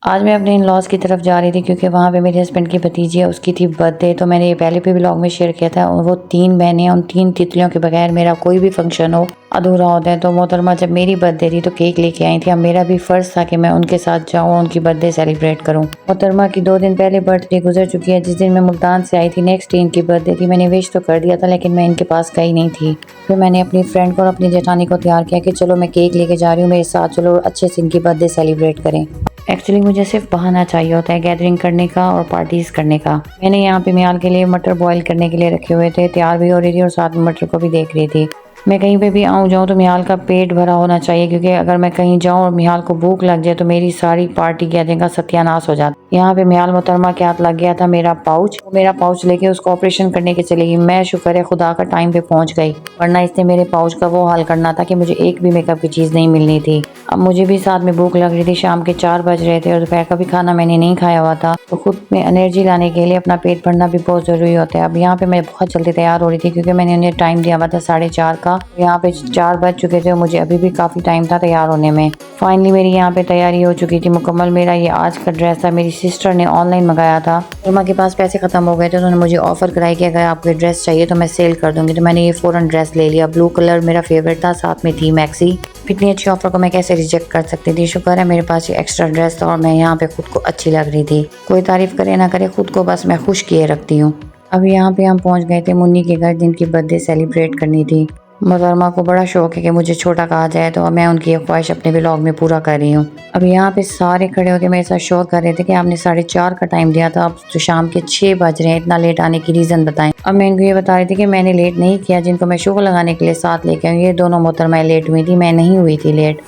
आज मैं अपने इन-लॉज़ की तरफ जा रही थी क्योंकि वहाँ पे मेरे हस्बैंड की भतीजी है, उसकी थी बर्थडे। तो मैंने ये पहले भी व्लॉग में शेयर किया था। और वो 3 बहनें हैं, उन 3 तितलियों के बगैर मेरा कोई भी फंक्शन हो अधूरा होता है। तो मोहतरमा जब मेरी बर्थडे थी तो केक लेके आई थी। अब मेरा भी फ़र्ज़ था कि मैं उनके साथ जाऊँ, उनकी बर्थडे सेलिब्रेट करूँ। मोहतरमा की 2 दिन पहले बर्थडे गुजर चुकी है, जिस दिन मैं मुल्तान से आई थी। नेक्स्ट डे इनकी बर्थडे थी। मैंने विश तो कर दिया था लेकिन मैं इनके पास गई नहीं थी। फिर मैंने अपनी फ्रेंड को और अपनी जेठानी को तैयार किया कि चलो मैं केक लेके जा रही हूँ, मेरे साथ चलो, अच्छे से इनकी बर्थडे सेलिब्रेट करें। एक्चुअली मुझे सिर्फ बहाना चाहिए होता है गैदरिंग करने का और पार्टीज़ करने का। मैंने यहाँ पे मियाल के लिए मटर बॉईल करने के लिए रखे हुए थे, तैयार भी हो रही थी और साथ में मटर को भी देख रही थी। मैं कहीं पे भी आऊँ जाऊँ तो मियाल का पेट भरा होना चाहिए, क्योंकि अगर मैं कहीं जाऊँ और मियाल को भूख लग जाए तो मेरी सारी पार्टी गैदरिंग का सत्यानाश हो जाता। यहाँ पे मियाल मोहतरमा के हाथ लग गया था मेरा पाउच लेके उसको ऑपरेशन करने के चलेगी। मैं शुक्र है खुदा का टाइम पे पहुँच गई, वरना इसने मेरे पाउच का वो हाल करना था कि मुझे एक भी मेकअप की चीज़ नहीं मिलनी थी। अब मुझे भी साथ में भूख लग रही थी, शाम के 4 बज रहे थे और दोपहर का भी खाना मैंने नहीं खाया हुआ था। तो खुद में एनर्जी लाने के लिए अपना पेट भरना भी बहुत ज़रूरी होता है। अब यहाँ पे मैं बहुत जल्दी तैयार हो रही थी क्योंकि मैंने उन्हें टाइम दिया हुआ था 4:30 का। यहाँ पे 4 बज चुके थे और मुझे अभी भी काफ़ी टाइम था तैयार होने में। फाइनली मेरी यहाँ पे तैयारी हो चुकी थी मुकम्मल। मेरा ये आज का ड्रेस था, मेरी सिस्टर ने ऑनलाइन मंगाया था। उमा के पास पैसे ख़त्म हो गए थे तो उन्होंने मुझे ऑफ़र कराई कि अगर आपको ड्रेस चाहिए तो मैं सेल कर दूँगी। तो मैंने ये फ़ौरन ड्रेस ले लिया। ब्लू कलर मेरा फेवरेट था, साथ में थी मैक्सी। इतनी अच्छी ऑफ़र को मैं कैसे रिजेक्ट कर सकती थी। शुक्र है मेरे पास ये एक्स्ट्रा ड्रेस था और मैं यहाँ पे खुद को अच्छी लग रही थी। कोई तारीफ़ करे ना करे, खुद को बस मैं खुश किए रखती हूँ। अब यहाँ पे हम पहुँच गए थे मुन्नी के घर, जिनकी बर्थडे सेलिब्रेट करनी थी। मोहतरमा को बड़ा शौक है कि मुझे छोटा कहा जाए, तो मैं उनकी ये ख्वाहिश अपने व्लॉग में पूरा कर रही हूँ। अब यहाँ पे सारे खड़े होकर मेरे साथ शोर कर रहे थे कि आपने 4:30 का टाइम दिया था, अब तो शाम के 6 बज रहे हैं, इतना लेट आने की रीज़न बताएं। अब मैं इनको ये बता रही थी कि मैंने लेट नहीं किया, जिनको मैं शो लगाने के लिए साथ लेके आई, ये दोनों मोहतरमाएं लेट हुई थी, मैं नहीं हुई थी लेट।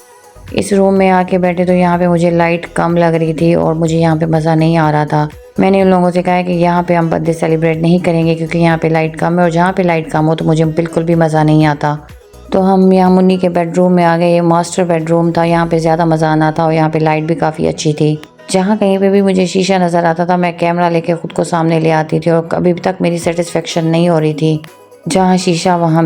इस रूम में आके बैठे तो यहाँ पे मुझे लाइट कम लग रही थी और मुझे यहाँ पे मज़ा नहीं आ रहा था। मैंने उन लोगों से कहा कि यहाँ पे हम बर्थडे सेलिब्रेट नहीं करेंगे क्योंकि यहाँ पे लाइट कम है, और जहाँ पे लाइट कम हो तो मुझे बिल्कुल भी मज़ा नहीं आता। तो हम यहाँ मुन्नी के बेडरूम में आ गए। ये मास्टर बेडरूम था, यहाँ पे ज़्यादा मज़ा आना था और यहाँ पे लाइट भी काफ़ी अच्छी थी। जहाँ कहीं पे भी मुझे शीशा नज़र आता था मैं कैमरा लेके खुद को सामने ले आती थी, और अभी तक मेरी सेटिस्फेक्शन नहीं हो रही थी। जहाँ शीशा वहाँ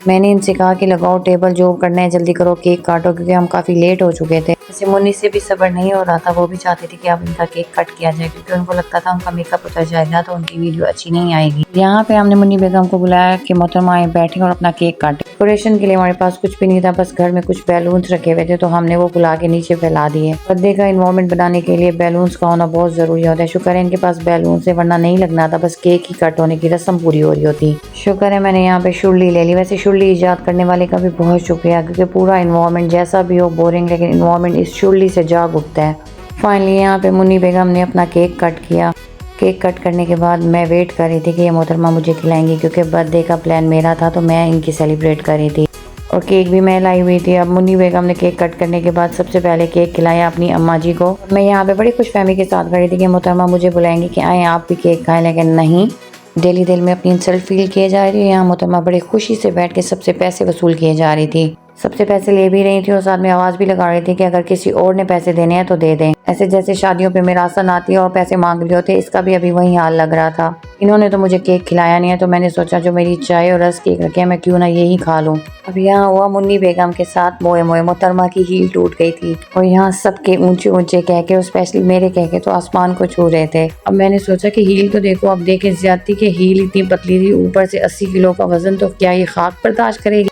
मैंने इनसे कहा कि लगाओ टेबल, जो करना है जल्दी करो, केक काटो, क्योंकि हम काफ़ी लेट हो चुके थे। जैसे मुन्नी से भी सब्र नहीं हो रहा था, वो भी चाहती थी कि अब इनका केक कट किया जाए, क्योंकि उनको लगता था उनका मेकअप उतर जाएगा तो उनकी वीडियो अच्छी नहीं आएगी। यहाँ पे हमने मुन्नी बेगम को बुलाया कि मोहतरमा आए बैठे और अपना केक काटे। डेकोरेशन के लिए हमारे पास कुछ भी नहीं था, बस घर में कुछ बैलून्स रखे हुए थे तो हमने वो बुला के नीचे फैला दिए। बर्थडे का इन्वायरमेंट बनाने के लिए बैलून्स का होना बहुत ज़रूरी होता है। शुक्र है इनके पास बैलून्स है, वरना नहीं लगना था, बस केक ही कट होने की रस्म पूरी हो रही होती। शुक्र है मैंने यहाँ पे शुरली ले ली। वैसे शुरली ईजाद करने वाले का भी बहुत शुक्रिया, क्योंकि पूरा इन्वायरमेंट जैसा भी हो बोरिंग, लेकिन इन्वायरमेंट इस शुरली से जाग उठता है। फाइनली यहाँ पे मुन्नी बेगम ने अपना केक कट किया। केक कट करने के बाद मैं वेट कर रही थी कि ये मोहतरमा मुझे खिलाएंगी, क्योंकि बर्थडे का प्लान मेरा था तो मैं इनकी सेलिब्रेट कर रही थी और केक भी मैं लाई हुई थी। अब मुन्नी बेगम ने केक कट करने के बाद सबसे पहले केक खिलाया अपनी अम्मा जी को। मैं यहाँ पे बड़ी खुश फहमी के साथ खड़ी थी कि मोहतरमा मुझे बुलाएंगी कि आए आप भी केक खाएं, लेकिन नहीं, दिल ही दिल में अपनी इंसल्ट फील किए जा रही है। यहाँ मोहतरमा बड़ी खुशी से बैठ के सबसे पैसे वसूल किए जा रही थी, सबसे पैसे ले भी रही थी और साथ में आवाज़ भी लगा रही थी कि अगर किसी और ने पैसे देने हैं तो दे दें। ऐसे जैसे शादियों पे मिरासन आती है और पैसे मांग रहे होते, इसका भी अभी वही हाल लग रहा था। इन्होंने तो मुझे केक खिलाया नहीं है, तो मैंने सोचा जो मेरी चाय और रस केक रखे हैं मैं क्यों ना यही खा लूँ। अब यहाँ हुआ मुन्नी बेगम के साथ मोए मोए। मोहतरमा की हील टूट गई थी और यहाँ सबके ऊंचे ऊंचे कह के, स्पेशली मेरे कह के तो आसमान को छू रहे थे। अब मैंने सोचा कि हील तो देखो, अब देखे ज्यादती के हील इतनी पतली थी, ऊपर से 80 किलो का वजन, तो क्या ये खाक बर्दाश्त करेगी।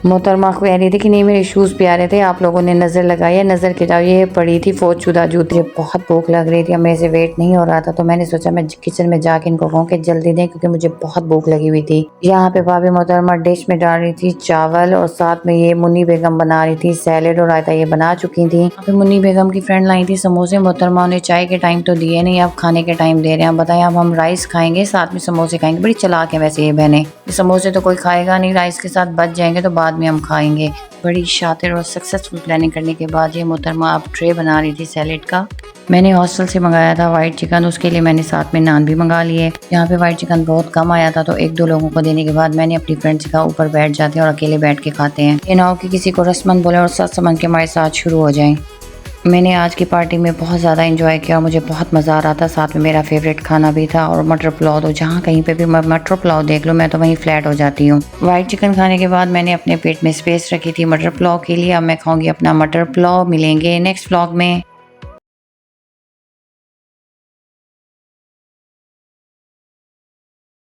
मोहतरमा कह रही थी कि नहीं मेरे शूज़ प्यारे थे, आप लोगों ने नज़र लगाई है, नज़र गिराओ, ये पड़ी थी फौजशुदा जूते। बहुत भूख लग रही थी, अब मेरे से वेट नहीं हो रहा था, तो मैंने सोचा मैं किचन में जाके इनको कहूँ कि जल्दी दें, क्योंकि मुझे बहुत भूख लगी हुई थी। यहाँ पे भाभी मोहतरमा डिश में डाल रही थी चावल और साथ में ये मुन्नी बेगम बना रही थी सैलेड और रायता, ये बना चुकी थी। यहाँ पे मुन्नी बेगम की फ्रेंड लाई थी समोसे। मोहतरमा ने चाय के टाइम तो दिए नहीं, अब खाने के टाइम दे रहे हैं। बताएं अब हम राइस खाएंगे साथ में समोसे खाएंगे। बड़ी चालाक है वैसे ये बहनें, समोसे तो कोई खाएगा नहीं, राइस के साथ बच जाएंगे तो बाद में हम खाएंगे। बड़ी शातिर और सक्सेसफुल प्लानिंग करने के बाद ये मोहतरमा अब ट्रे बना रही थी सैलेड का। मैंने हॉस्टल से मंगाया था वाइट चिकन, उसके लिए मैंने साथ में नान भी मंगा लिए। यहाँ पे वाइट चिकन बहुत कम आया था, तो 1-2 लोगों को देने के बाद मैंने अपनी फ्रेंड से कहा ऊपर बैठ जाते हैं और अकेले बैठ के खाते हैं, ये ना हो कि किसी को रसमन बोले और साथ समन के हमारे साथ शुरू हो जाएं। मैंने आज की पार्टी में बहुत ज़्यादा एंजॉय किया और मुझे बहुत मज़ा आ रहा था। साथ में मेरा फेवरेट खाना भी था और मटर पुलाव, तो जहाँ कहीं पे भी मैं मटर पुलाव देख लूँ मैं तो वहीं फ्लैट हो जाती हूँ। वाइट चिकन खाने के बाद मैंने अपने पेट में स्पेस रखी थी मटर पुलाव के लिए। अब मैं खाऊंगी अपना मटर पुलाव। मिलेंगे नेक्स्ट व्लॉग में।